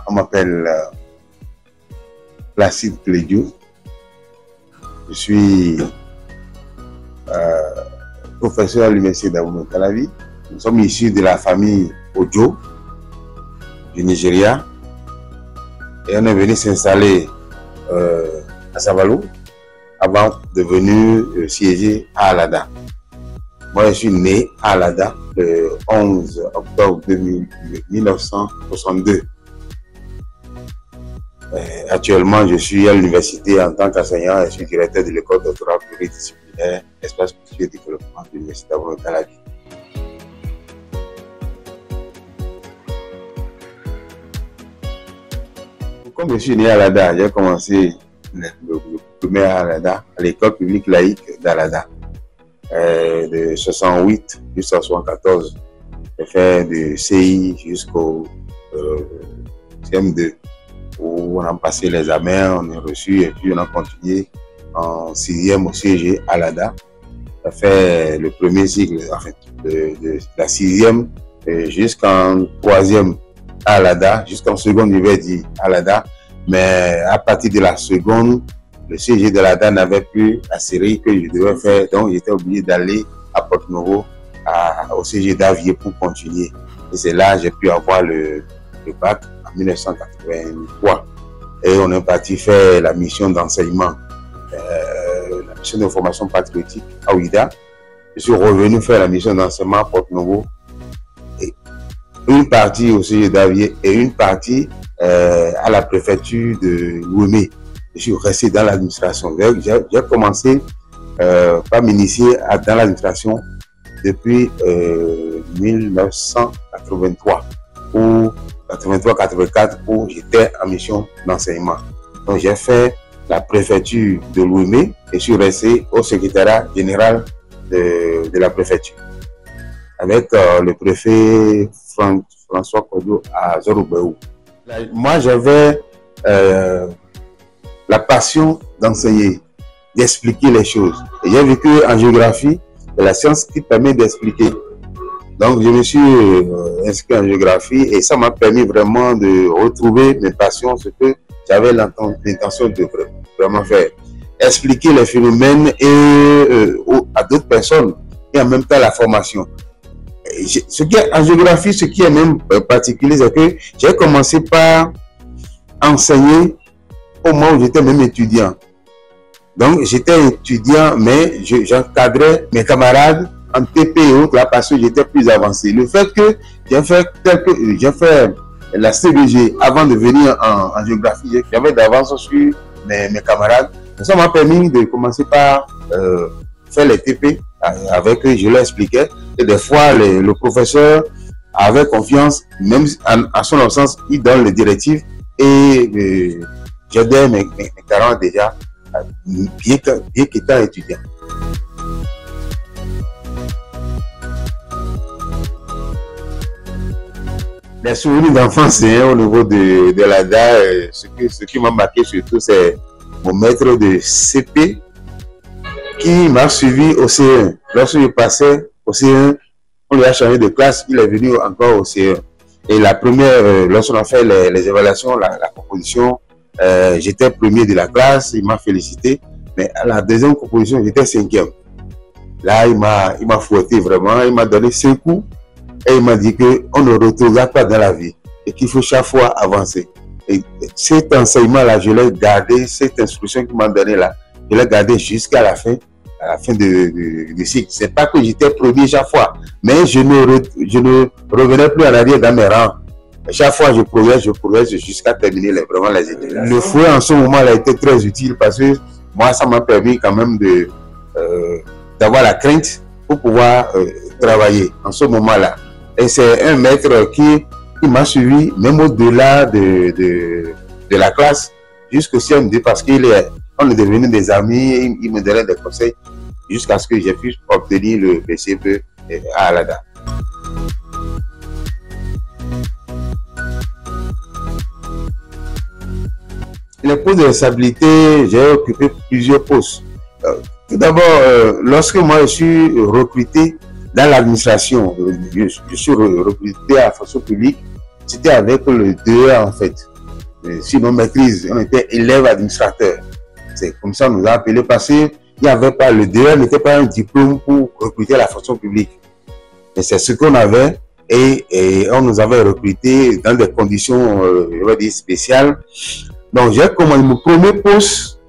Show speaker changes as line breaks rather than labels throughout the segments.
On m'appelle Placide Clédio. Je suis professeur à l'université d'Abomey-Calavi. Nous sommes issus de la famille Ojo du Nigeria et on est venu s'installer à Sabalo avant de venir siéger à Alada. Moi, je suis né à Alada le 11 octobre 1962. Actuellement, je suis à l'université en tant qu'enseignant et je suis directeur de l'école doctorat pluridisciplinaire Espace culture et développement de l'université d'Abomey-Calavi. Comme je suis né à Alada, j'ai commencé le primaire à Alada, à l'école publique laïque d'Alada. De 68 jusqu'à 74, j'ai fait de CI jusqu'au CM2 où on a passé l'examen, on est reçu et puis on a continué en 6e au CG à Alada. J'ai fait le premier cycle, en fait, de la 6e jusqu'en 3e à Alada, jusqu'en seconde, je vais dire à Alada, mais à partir de la seconde, le CG de Alada n'avait plus la série que je devais faire, donc j'étais obligé d'aller à Porto-Novo, au CG d'Avier pour continuer. Et c'est là que j'ai pu avoir le bac en 1983. Et on est parti faire la mission d'enseignement, la mission de formation patriotique à Ouida. Je suis revenu faire la mission d'enseignement à Porto-Novo. Une partie au CG d'Avier et une partie à la préfecture de Louémé. Je suis resté dans l'administration. J'ai commencé par m'initier dans l'administration depuis 1983 ou 83-84 où j'étais en mission d'enseignement. Donc j'ai fait la préfecture de Louémé et je suis resté au secrétariat général de la préfecture avec le préfet François Kodo à Zorobéou. Moi j'avais la passion d'enseigner, d'expliquer les choses. J'ai vécu en géographie, c'est la science qui permet d'expliquer. Donc je me suis inscrit en géographie et ça m'a permis vraiment de retrouver mes passions, ce que j'avais l'intention de vraiment faire. Expliquer les phénomènes à d'autres personnes et en même temps la formation. En géographie, ce qui est même particulier, c'est que j'ai commencé par enseigner au moment où j'étais même étudiant. Donc j'étais étudiant, mais j'encadrais mes camarades en TP et autres là parce que j'étais plus avancé. Le fait que j'ai fait la CBG avant de venir en géographie, j'avais d'avance sur mes camarades. Ça m'a permis de commencer par faire les TP avec eux, je leur expliquais. Et des fois, le professeur avait confiance, même à son absence, il donne les directives et j'aidais mes parents déjà, bien qu'étant étudiant. Les souvenirs d'enfance au niveau de l'ADA, ce qui m'a marqué surtout, c'est mon maître de CP qui m'a suivi au CE1. Lorsque je passais au CE1, on lui a changé de classe, il est venu encore au CE1. Et la première, lorsqu'on a fait les évaluations, la composition, j'étais premier de la classe, il m'a félicité. Mais à la deuxième composition, j'étais 5e. Là, il m'a fouetté vraiment, il m'a donné 5 coups. Et il m'a dit qu'on ne retrouvera pas dans la vie et qu'il faut chaque fois avancer. Et cet enseignement-là, je l'ai gardé, cette instruction qu'il m'a donnée là, je l'ai gardé jusqu'à la fin du cycle. C'est pas que j'étais premier chaque fois, mais je ne revenais plus en arrière dans mes rangs. Et chaque fois, je progresse jusqu'à terminer vraiment les études. Le fouet en ce moment-là était très utile parce que moi, ça m'a permis quand même d'avoir la crainte pour pouvoir travailler en ce moment-là. Et c'est un maître qui m'a suivi, même au-delà de la classe, jusqu'au CM2, parce qu'on est devenus des amis, il me donnait des conseils, jusqu'à ce que j'ai pu obtenir le PCP à Alada. Les postes de responsabilité, j'ai occupé plusieurs postes. Tout d'abord, lorsque moi je suis recruté dans l'administration, je suis recruté à la fonction publique, c'était avec le DEA en fait. Sinon, maîtrise, on était élève administrateur. C'est comme ça qu'on nous a appelés parce qu'il n'y avait pas, le DEA n'était pas un diplôme pour recruter la fonction publique. Mais c'est ce qu'on avait et on nous avait recruté dans des conditions, je vais dire, spéciales. Donc, j'ai commencé mon premier poste,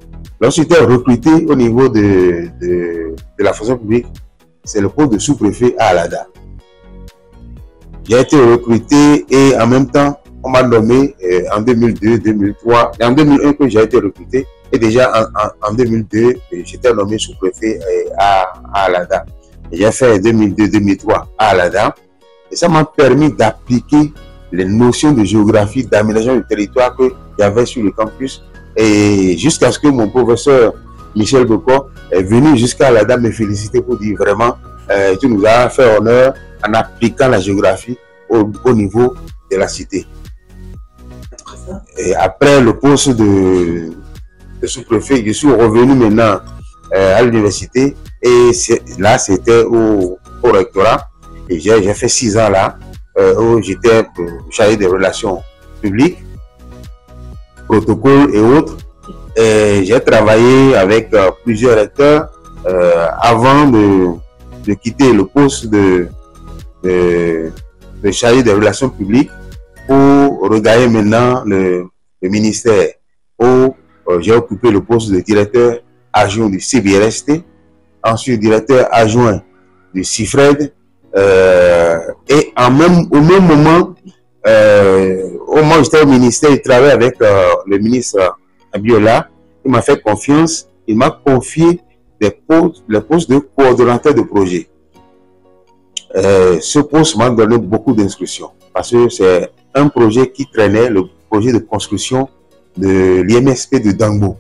lorsque j'étais recruté au niveau de la fonction publique, c'est le poste de sous-préfet à Alada. J'ai été recruté et en même temps, on m'a nommé en 2002, 2003, et en 2001 que j'ai été recruté. Et déjà en 2002, j'étais nommé sous-préfet à Alada. J'ai fait 2002-2003 à Alada. Et ça m'a permis d'appliquer les notions de géographie, d'aménagement du territoire que j'avais sur le campus. Et jusqu'à ce que mon professeur Michel Boko est venu jusqu'à Alada me féliciter pour dire vraiment, tu nous as fait honneur en appliquant la géographie au niveau de la cité. Et après le poste de sous-préfet, je suis revenu maintenant à l'université et là c'était au rectorat et j'ai fait 6 ans là où j'étais chargé des relations publiques, protocoles et autres. Et j'ai travaillé avec plusieurs recteurs avant de quitter le poste de chargé des relations publiques pour regagner maintenant le ministère où j'ai occupé le poste de directeur adjoint du CBRST, ensuite directeur adjoint du CIFRED et au même moment, au moment où j'étais au ministère, il travaillait avec le ministre Abiola, il m'a fait confiance, il m'a confié le poste de coordonnateur de projet. Ce poste m'a donné beaucoup d'instructions parce que c'est un projet qui traînait, le projet de construction de l'IMSP de Dangbo.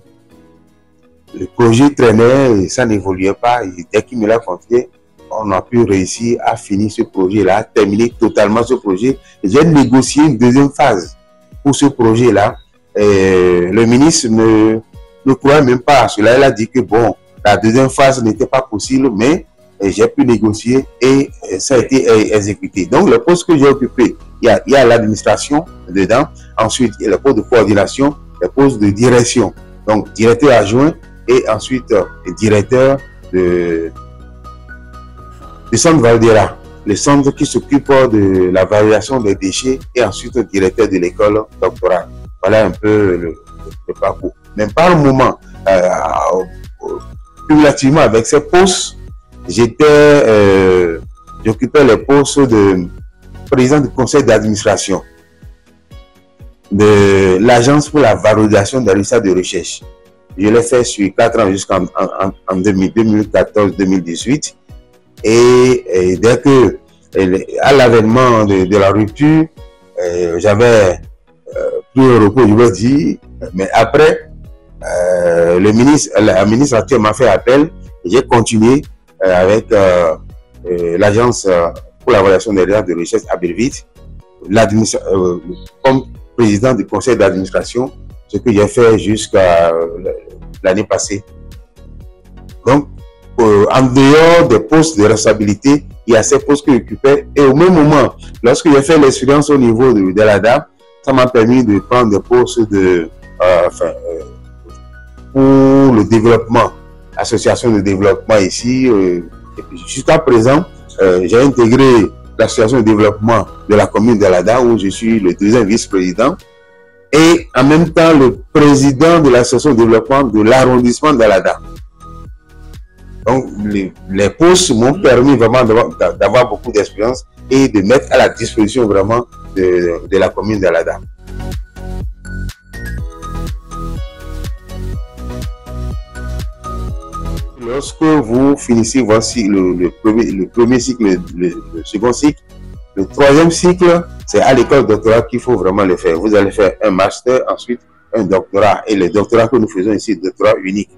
Le projet traînait et ça n'évoluait pas. Et dès qu'il me l'a confié, on a pu réussir à finir ce projet-là, à terminer totalement ce projet. J'ai négocié une deuxième phase pour ce projet-là. Le ministre ne croyait même pas à cela. Il a dit que bon, la deuxième phase n'était pas possible, mais j'ai pu négocier et ça a été exécuté. Donc, le poste que j'ai occupé, il y a l'administration dedans. Ensuite, il y a le poste de coordination, le poste de direction. Donc, directeur adjoint et ensuite directeur de centre Valdera, le centre qui s'occupe de la valorisation des déchets et ensuite directeur de l'école doctorale. Voilà un peu le parcours. Mais par le moment, cumulativement avec ces postes, j'occupais le poste de président du conseil d'administration de l'agence pour la valorisation des résultats de recherche. Je l'ai fait sur 4 ans jusqu'en 2014-2018. Et dès que, à l'avènement de la rupture, j'avais pris un repos, je veux dire, mais après, la ministre actuelle m'a fait appel et j'ai continué avec l'agence pour la valorisation des résultats de recherche à Belvite, comme président du conseil d'administration, ce que j'ai fait jusqu'à l'année passée. Donc, en dehors des postes de responsabilité, il y a ces postes que j'occupais. Et au même moment, lorsque j'ai fait l'expérience au niveau de l'ADA, ça m'a permis de prendre des postes pour le développement, association de développement ici. Jusqu'à présent, j'ai intégré l'association de développement de la commune de l'ADA où je suis le deuxième vice-président et en même temps le président de l'association de développement de l'arrondissement de l'ADA. Donc, les postes m'ont permis vraiment d'avoir beaucoup d'expérience et de mettre à la disposition vraiment de la commune de l'ADA. Lorsque vous finissez voici le premier cycle, le second cycle, le troisième cycle, c'est à l'école doctorale qu'il faut vraiment le faire. Vous allez faire un master, ensuite un doctorat. Et le doctorat que nous faisons ici, le doctorat unique.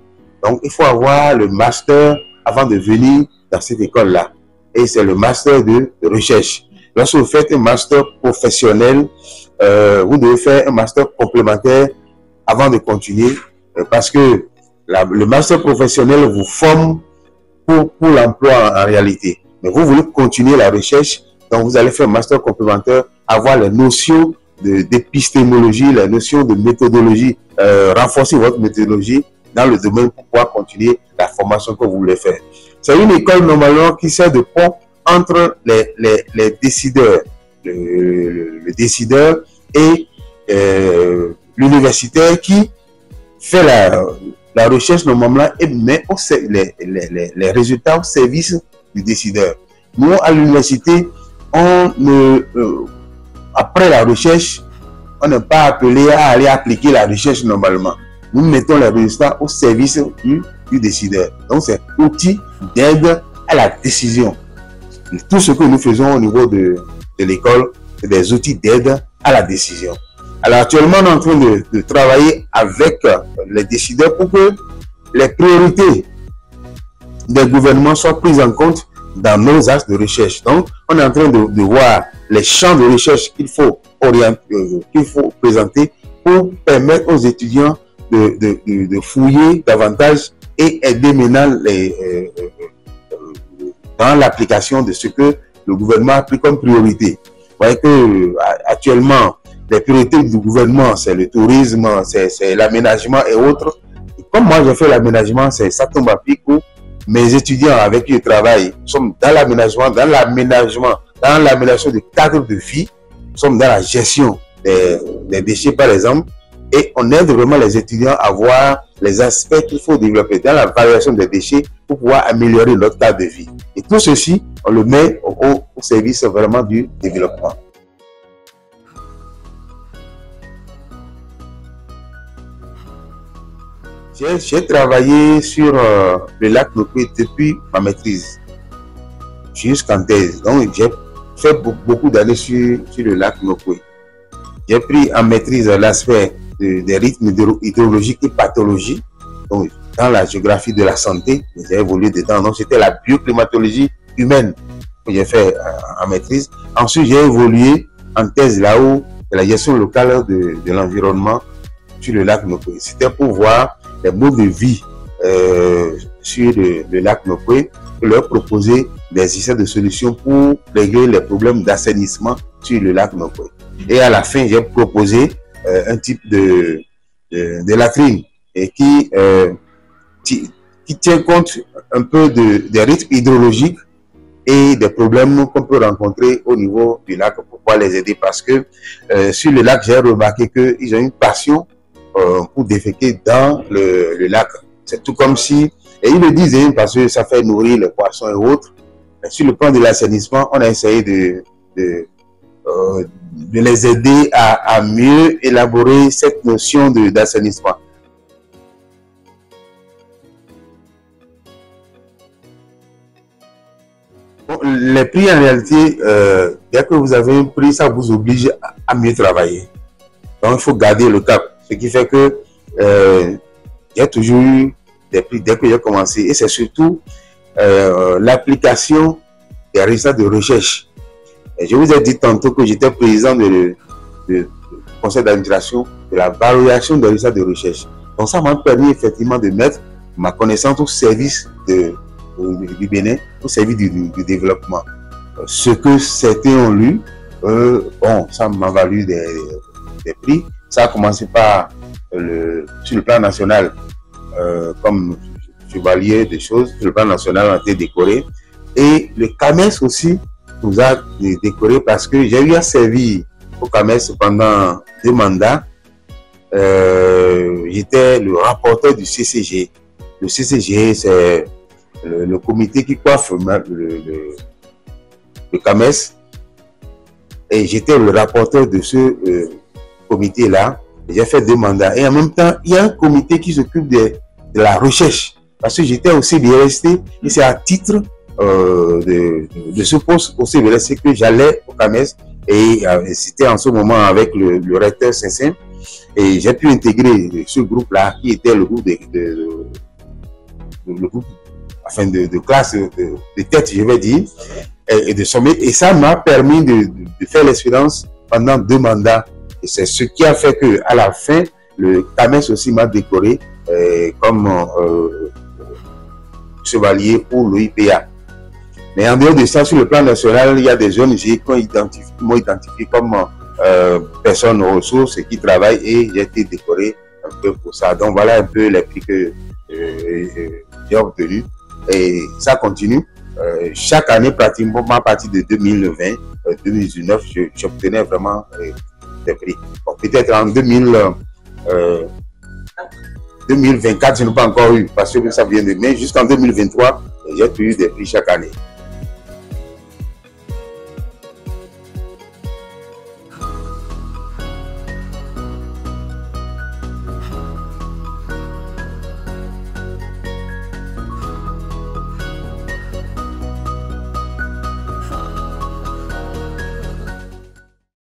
Donc, il faut avoir le master avant de venir dans cette école-là. Et c'est le master de recherche. Lorsque vous faites un master professionnel, vous devez faire un master complémentaire avant de continuer. Parce que le master professionnel vous forme pour l'emploi en réalité. Mais vous voulez continuer la recherche, donc vous allez faire un master complémentaire, avoir les notions d'épistémologie, la notion de méthodologie, renforcer votre méthodologie dans le domaine pour pouvoir continuer la formation que vous voulez faire. C'est une école normalement qui sert de pont entre les décideurs, le décideur et l'universitaire qui fait la recherche normalement et met les résultats au service du décideur. Nous, à l'université, après la recherche, on n'est pas appelé à aller appliquer la recherche normalement. Nous mettons les résultats au service du décideur. Donc, c'est un outil d'aide à la décision. Tout ce que nous faisons au niveau de l'école, c'est des outils d'aide à la décision. Alors, actuellement, on est en train de travailler avec les décideurs pour que les priorités des gouvernements soient prises en compte dans nos axes de recherche. Donc, on est en train de voir les champs de recherche qu'il faut présenter pour permettre aux étudiants de fouiller davantage et aider maintenant dans l'application de ce que le gouvernement a pris comme priorité. Vous voyez que actuellement, les priorités du gouvernement, c'est le tourisme, c'est l'aménagement et autres. Et comme moi, j'ai fait l'aménagement, ça tombe à pic où mes étudiants avec qui je travaille sommes dans l'aménagement, dans l'aménagement du cadre de vie, nous sommes dans la gestion des déchets, par exemple, et on aide vraiment les étudiants à voir les aspects qu'il faut développer dans la valorisation des déchets pour pouvoir améliorer notre cadre de vie. Et tout ceci, on le met au service vraiment du développement. J'ai travaillé sur le lac Nokoué depuis ma maîtrise jusqu'en thèse. Donc, j'ai fait beaucoup d'années sur le lac Nokoué. J'ai pris en maîtrise l'aspect des rythmes hydrologiques et pathologies. Donc, dans la géographie de la santé, j'ai évolué dedans. Donc, c'était la bioclimatologie humaine que j'ai fait en maîtrise. Ensuite, j'ai évolué en thèse là-haut, la gestion locale de l'environnement sur le lac Nokoué. C'était pour voir les modes de vie sur le lac Nokoué et leur proposer des essais de solutions pour régler les problèmes d'assainissement sur le lac Nokoué. Et à la fin, j'ai proposé un type de latrine et qui tient compte un peu des rythmes hydrologiques et des problèmes qu'on peut rencontrer au niveau du lac pour pouvoir les aider. Parce que sur le lac, j'ai remarqué qu'ils ont une passion pour déféquer dans le lac. C'est tout comme si, et ils le disaient parce que ça fait nourrir les poissons et autres. Mais sur le plan de l'assainissement, on a essayé de les aider à mieux élaborer cette notion d'assainissement. Bon, les prix, en réalité, dès que vous avez un prix, ça vous oblige à mieux travailler. Donc, il faut garder le cap. Ce qui fait que il y a toujours eu des prix dès que j'ai commencé. Et c'est surtout l'application des résultats de recherche. Et je vous ai dit tantôt que j'étais président du conseil d'administration de la valorisation des résultats de recherche. Donc ça m'a permis effectivement de mettre ma connaissance au service du Bénin, au service du développement. Ce que certains ont lu, bon, ça m'a valu des prix. Ça a commencé par sur le plan national, comme chevalier des choses, sur le plan national, on a été décoré. Et le CAMES aussi nous a décoré parce que j'ai eu à servir au CAMES pendant 2 mandats. J'étais le rapporteur du CCG. Le CCG, c'est le comité qui coiffe le CAMES. Et j'étais le rapporteur de ce comité-là. J'ai fait 2 mandats. Et en même temps, il y a un comité qui s'occupe de la recherche. Parce que j'étais au CBRST et c'est à titre de ce poste au CBRST que j'allais au CAMES. Et c'était en ce moment avec le recteur Saint-Saint. Et j'ai pu intégrer ce groupe-là qui était le groupe de classe de tête, je vais dire, et de sommet. Et ça m'a permis de faire l'expérience pendant 2 mandats. Et c'est ce qui a fait que à la fin, le CAMES aussi m'a décoré comme chevalier pour l'OIPA. Mais en dehors de ça, sur le plan national, il y a des ONG qui m'ont identifié comme personnes aux ressources qui travaillent et j'ai été décoré un peu pour ça. Donc voilà un peu les prix que j'ai obtenus et ça continue. Chaque année, pratiquement à partir de 2020, 2019, j'obtenais vraiment des prix. Bon, peut-être en 2024, je n'ai pas encore eu parce que ça vient de mai. Jusqu'en 2023, j'ai eu des prix chaque année.